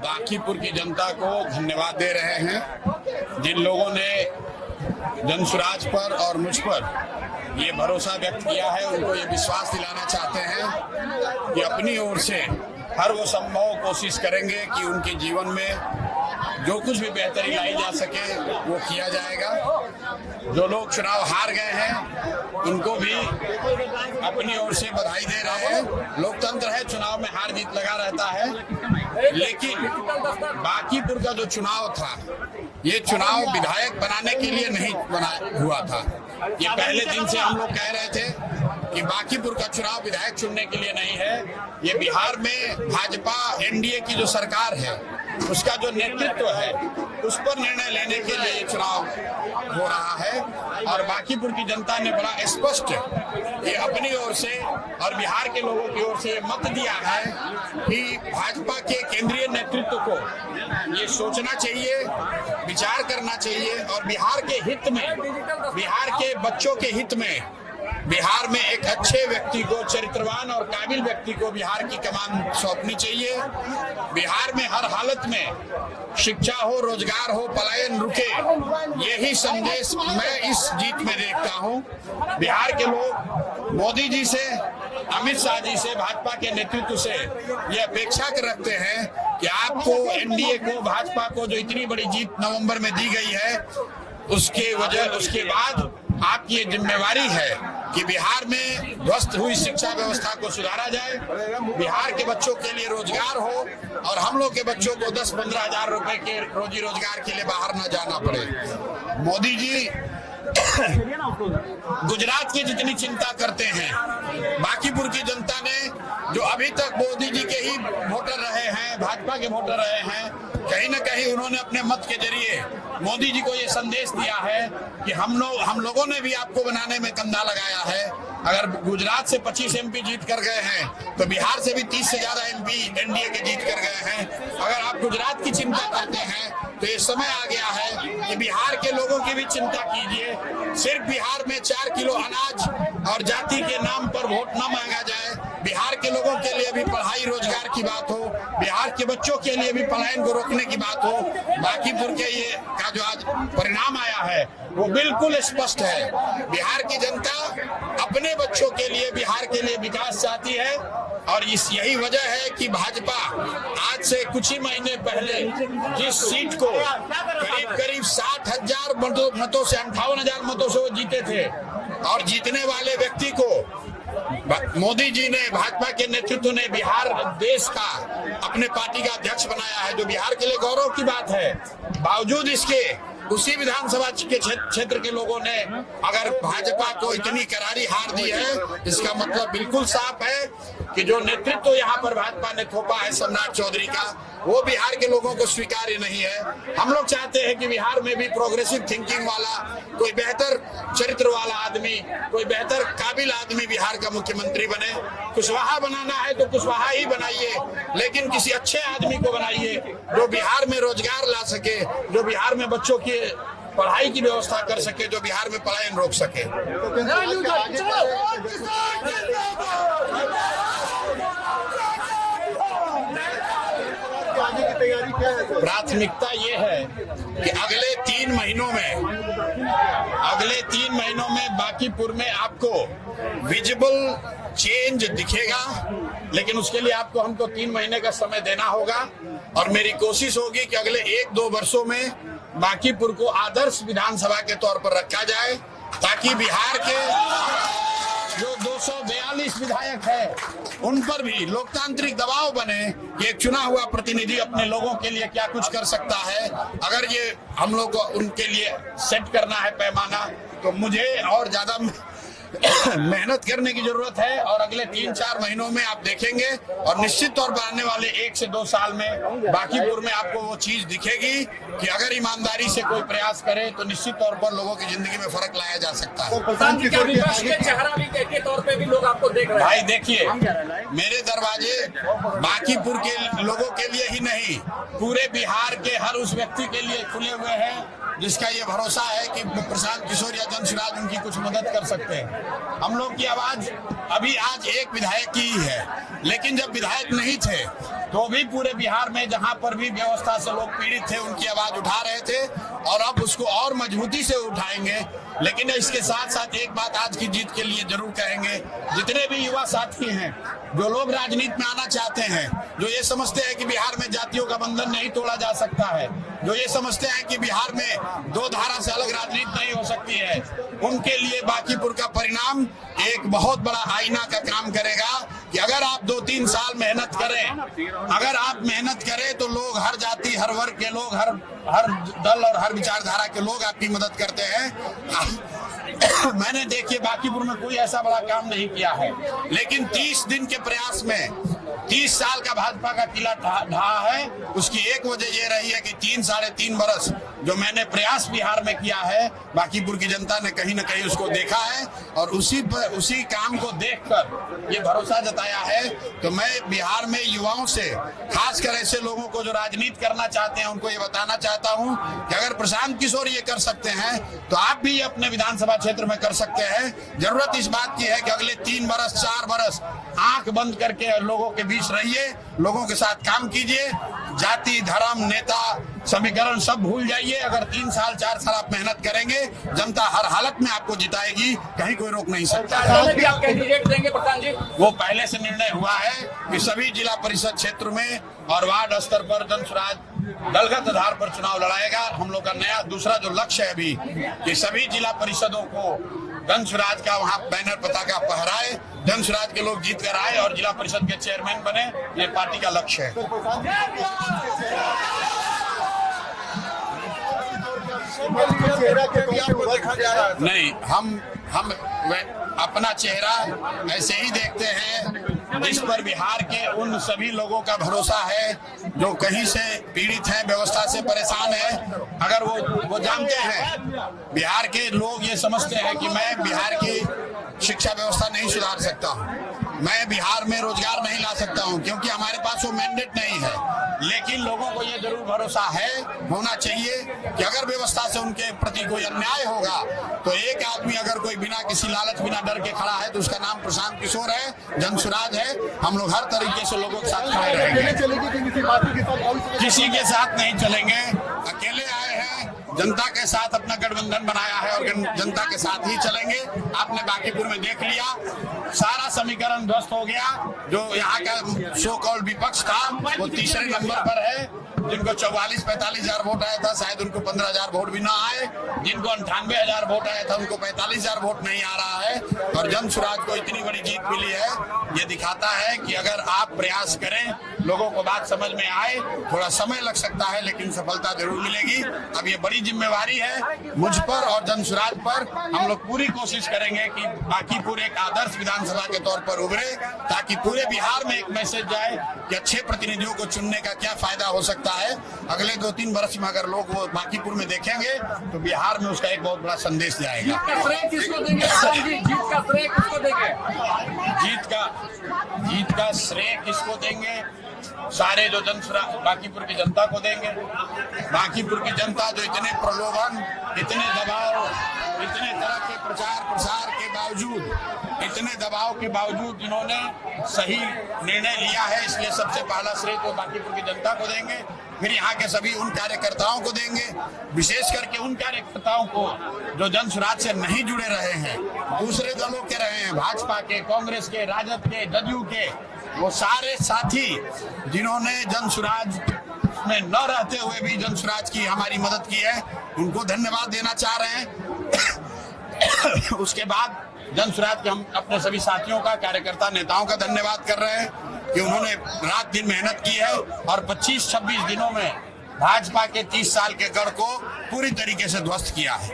बांकीपुर की जनता को धन्यवाद दे रहे हैं, जिन लोगों ने जनसुराज पर और मुझ पर ये भरोसा व्यक्त किया है। उनको ये विश्वास दिलाना चाहते हैं कि अपनी ओर से हर वो संभव कोशिश करेंगे कि उनके जीवन में जो कुछ भी बेहतरी लाई जा सके वो किया जाएगा। जो लोग चुनाव हार गए हैं उनको भी अपनी ओर से बधाई दे रहे हैं। लोकतंत्र है, चुनाव में हार जीत लगा रहता है, लेकिन बांकीपुर का जो चुनाव था ये चुनाव विधायक बनाने के लिए नहीं बना हुआ था। ये पहले दिन से हम लोग कह रहे थे कि बांकीपुर का चुनाव विधायक चुनने के लिए नहीं है। ये बिहार में भाजपा एनडीए की जो सरकार है उसका जो नेतृत्व है उस पर निर्णय लेने के लिए ये चुनाव हो रहा है। और बांकीपुर की जनता ने बड़ा स्पष्ट ये अपनी ओर से और बिहार के लोगों की ओर से ये मत दिया है कि भाजपा के केंद्रीय नेतृत्व को ये सोचना चाहिए, विचार करना चाहिए और बिहार के हित में, बिहार के बच्चों के हित में बिहार में एक अच्छे व्यक्ति को, चरित्रवान और काबिल व्यक्ति को बिहार की कमान सौंपनी चाहिए। बिहार में हर हालत में शिक्षा हो, रोजगार हो, पलायन रुके, यही संदेश मैं इस जीत में देखता हूं। बिहार के लोग मोदी जी से, अमित शाह जी से, भाजपा के नेतृत्व से ये अपेक्षा रखते हैं कि आपको, एनडीए को, भाजपा को जो इतनी बड़ी जीत नवंबर में दी गई है उसके बाद आपकी ये जिम्मेवारी है कि बिहार में ध्वस्त हुई शिक्षा व्यवस्था को सुधारा जाए, बिहार के बच्चों के लिए रोजगार हो और हम लोग के बच्चों को 10-15 हजार रुपए के रोजी रोजगार के लिए बाहर न जाना पड़े। मोदी जी गुजरात की जितनी चिंता करते हैं, बांकीपुर की जनता ने जो अभी तक मोदी जी के ही वोटर रहे हैं, भाजपा के वोटर रहे हैं, कहीं न कहीं उन्होंने अपने मत के जरिए मोदी जी को ये संदेश दिया है कि हम लोगों ने भी आपको बनाने में कंधा लगाया है। अगर गुजरात से 25 एमपी जीत कर गए हैं तो बिहार से भी 30 से ज्यादा एमपी एनडीए के जीत कर गए हैं। अगर आप गुजरात की चिंता करते हैं तो ये समय आ गया है कि बिहार के लोगों की भी चिंता कीजिए। सिर्फ बिहार में 4 किलो अनाज और जाति के नाम पर वोट न मांगा जाए। बिहार के लोगों के लिए भी पढ़ाई रोजगार की बात हो, बिहार के बच्चों के लिए भी पलायन को रोकने की बात हो। बांकीपुर के ये का जो आज परिणाम आया है वो बिल्कुल स्पष्ट है। बिहार की जनता अपने बच्चों के लिए, बिहार के लिए विकास चाहती है और यही वजह है कि भाजपा आज से कुछ ही महीने पहले जिस सीट को करीब 60,000 मतों से, 58,000 मतों से वो जीते थे और जीतने वाले व्यक्ति को मोदी जी ने, भाजपा के नेतृत्व ने बिहार देश का अपने पार्टी का अध्यक्ष बनाया है, जो बिहार के लिए गौरव की बात है। बावजूद इसके उसी विधानसभा के क्षेत्र के लोगों ने अगर भाजपा को इतनी करारी हार दी है, इसका मतलब बिल्कुल साफ है कि जो नेतृत्व यहाँ पर भाजपा ने थोपा है सम्राट चौधरी का, वो बिहार के लोगों को स्वीकार्य नहीं है। हम लोग चाहते हैं कि बिहार में भी प्रोग्रेसिव थिंकिंग वाला, कोई बेहतर चरित्र वाला आदमी, कोई बेहतर काबिल आदमी बिहार का मुख्यमंत्री बने। कुशवाहा बनाना है तो कुशवाहा ही बनाइए, लेकिन किसी अच्छे आदमी को बनाइए जो बिहार में रोजगार ला सके, जो बिहार में बच्चों की पढ़ाई की व्यवस्था कर सके, जो बिहार में पलायन रोक सके। प्राथमिकता ये है कि अगले 3 महीनों में बांकीपुर में आपको विजिबल चेंज दिखेगा, लेकिन उसके लिए आपको हमको 3 महीने का समय देना होगा और मेरी कोशिश होगी कि अगले 1-2 वर्षों में बांकीपुर को आदर्श विधानसभा के तौर पर रखा जाए, ताकि बिहार के जो 242 विधायक है उन पर भी लोकतांत्रिक दबाव बने कि एक चुना हुआ प्रतिनिधि अपने लोगों के लिए क्या कुछ कर सकता है। अगर ये हम लोग को उनके लिए सेट करना है पैमाना, तो मुझे और ज्यादा मेहनत करने की जरूरत है और अगले 3-4 महीनों में आप देखेंगे और निश्चित तौर पर आने वाले 1 से 2 साल में बांकीपुर में आपको वो चीज दिखेगी कि अगर ईमानदारी से कोई प्रयास करे तो निश्चित तौर पर लोगों की जिंदगी में फर्क लाया जा सकता है। तौर पे भी लोग आपको देख रहे हैं। भाई देखिए, मेरे दरवाजे बांकीपुर के लोगों के लिए ही नहीं, पूरे बिहार के हर उस व्यक्ति के लिए खुले हुए हैं जिसका ये भरोसा है कि प्रशांत किशोर या जनसुराज उनकी कुछ मदद कर सकते हैं। हम लोग की आवाज अभी आज एक विधायक की ही है, लेकिन जब विधायक नहीं थे तो भी पूरे बिहार में जहां पर भी व्यवस्था से लोग पीड़ित थे उनकी आवाज उठा रहे थे, और अब उसको और मजबूती से उठाएंगे। लेकिन इसके साथ साथ एक बात आज की जीत के लिए जरूर कहेंगे, जितने भी युवा साथी हैं जो लोग राजनीति में आना चाहते हैं, जो ये समझते हैं कि बिहार में जातियों का बंधन नहीं तोड़ा जा सकता है, जो ये समझते हैं कि बिहार में दो धारा से अलग राजनीति नहीं हो सकती है, उनके लिए बांकीपुर का परिणाम एक बहुत बड़ा आईना का काम करेगा कि अगर आप 2-3 साल मेहनत करें, अगर आप मेहनत करें तो लोग, हर जाति, हर वर्ग के लोग, हर दल और हर विचारधारा के लोग आपकी मदद करते हैं। मैंने देखिए बांकीपुर में कोई ऐसा बड़ा काम नहीं किया है, लेकिन 30 दिन के प्रयास में 30 साल का भाजपा का किला ढहा है। उसकी एक वजह ये रही है कि 3-3.5 बरस जो मैंने प्रयास बिहार में किया है, बांकीपुर की जनता ने कहीं ना कहीं उसको देखा है, और उसी काम को देखकर ये भरोसा जताया है। तो मैं बिहार में युवाओं से, खासकर ऐसे लोगों को जो राजनीति करना चाहते हैं, उनको ये बताना चाहता हूं कि अगर प्रशांत किशोर ये कर सकते हैं तो आप भी अपने विधानसभा क्षेत्र में कर सकते हैं। जरूरत इस बात की है कि अगले 3 बरस 4 बरस आंख बंद करके लोगों के बीच रहिए, लोगों के साथ काम कीजिए, जाति, धर्म, नेता, समीकरण सब भूल जाइए। अगर 3 साल 4 साल आप मेहनत करेंगे, जनता हर हालत में आपको जिताएगी, कहीं कोई रोक नहीं सकता। भी आप कैंडिडेट देंगे प्रधान जी? वो पहले से निर्णय हुआ है कि सभी जिला परिषद क्षेत्र में और वार्ड स्तर पर जनसुराज दलगत आधार पर चुनाव लड़ाएगा। हम लोग का नया दूसरा जो लक्ष्य है अभी कि सभी जिला परिषदों को जनसुराज का वहाँ बैनर पताका फहराए, जनसुराज के लोग जीत कर आए और जिला परिषद के चेयरमैन बने। ये पार्टी का लक्ष्य है। नहीं, हम अपना चेहरा ऐसे ही देखते हैं जिस पर बिहार के उन सभी लोगों का भरोसा है जो कहीं से पीड़ित हैं, व्यवस्था से परेशान है। अगर वो जानते हैं, बिहार के लोग ये समझते हैं कि मैं बिहार की शिक्षा व्यवस्था नहीं सुधार सकता हूँ, मैं बिहार में रोजगार नहीं ला सकता हूँ, क्योंकि हमारे पास वो मैंडेट नहीं है। लेकिन लोगों को ये जरूर भरोसा है, होना चाहिए कि अगर व्यवस्था से उनके प्रति कोई अन्याय होगा तो एक आदमी अगर कोई बिना किसी लालच, बिना डर के खड़ा है तो उसका नाम प्रशांत किशोर है, जनसुराज है। हम लोग हर तरीके से लोगों के साथ खड़े रहेंगे, किसी के साथ नहीं चलेंगे। अकेले आए हैं, जनता के साथ अपना गठबंधन बनाया है और जनता के साथ ही चलेंगे। आपने बांकीपुर में देख लिया, सारा समीकरण ध्वस्त हो गया। जो यहाँ का सो कॉल्ड विपक्ष था वो तीसरे नंबर पर है। जिनको 44-45 हजार वोट आया था, शायद उनको 15 हजार वोट भी ना आए। जिनको 98 हजार वोट आया था, उनको 45 हजार वोट नहीं आ रहा है। और जनसुराज को इतनी बड़ी जीत मिली है, ये दिखाता है कि अगर आप प्रयास करें, लोगों को बात समझ में आए, थोड़ा समय लग सकता है लेकिन सफलता जरूर मिलेगी। अब ये बड़ी जिम्मेवारी है मुझ पर और जनसुराज पर। हम लोग पूरी कोशिश करेंगे कि बांकीपुर एक आदर्श विधानसभा के तौर पर उभरे, ताकि पूरे बिहार में एक मैसेज जाए कि अच्छे प्रतिनिधियों को चुनने का क्या फायदा हो सकता है। अगले 2-3 वर्ष में अगर लोग वो बांकीपुर में देखेंगे तो बिहार में उसका एक बहुत बड़ा संदेश जाएगा। जीत का श्रेय किसको देंगे? सारे जो जनसुराज बांकीपुर की जनता को देंगे। बांकीपुर की जनता जो इतने प्रलोभन, इतने दबाव, इतने तरह के प्रचार प्रसार के बावजूद, इतने दबाव के बावजूद जिन्होंने सही निर्णय लिया है, इसलिए सबसे पहला श्रेय तो बांकीपुर की जनता को देंगे। फिर यहाँ के सभी उन कार्यकर्ताओं को देंगे, विशेष करके उन कार्यकर्ताओं को जो जनसुराज से नहीं जुड़े रहे हैं, दूसरे दलों के रहे हैं, भाजपा के, कांग्रेस के, राजद के, जदयू के, वो सारे साथी जिन्होंने जनसुराज में न रहते हुए भी जनसुराज की हमारी मदद की है, उनको धन्यवाद देना चाह रहे हैं। उसके बाद जनसुराज के हम अपने सभी साथियों का, कार्यकर्ता नेताओं का धन्यवाद कर रहे हैं कि उन्होंने रात दिन मेहनत की है और 25-26 दिनों में भाजपा के 30 साल के गढ़ को पूरी तरीके से ध्वस्त किया है।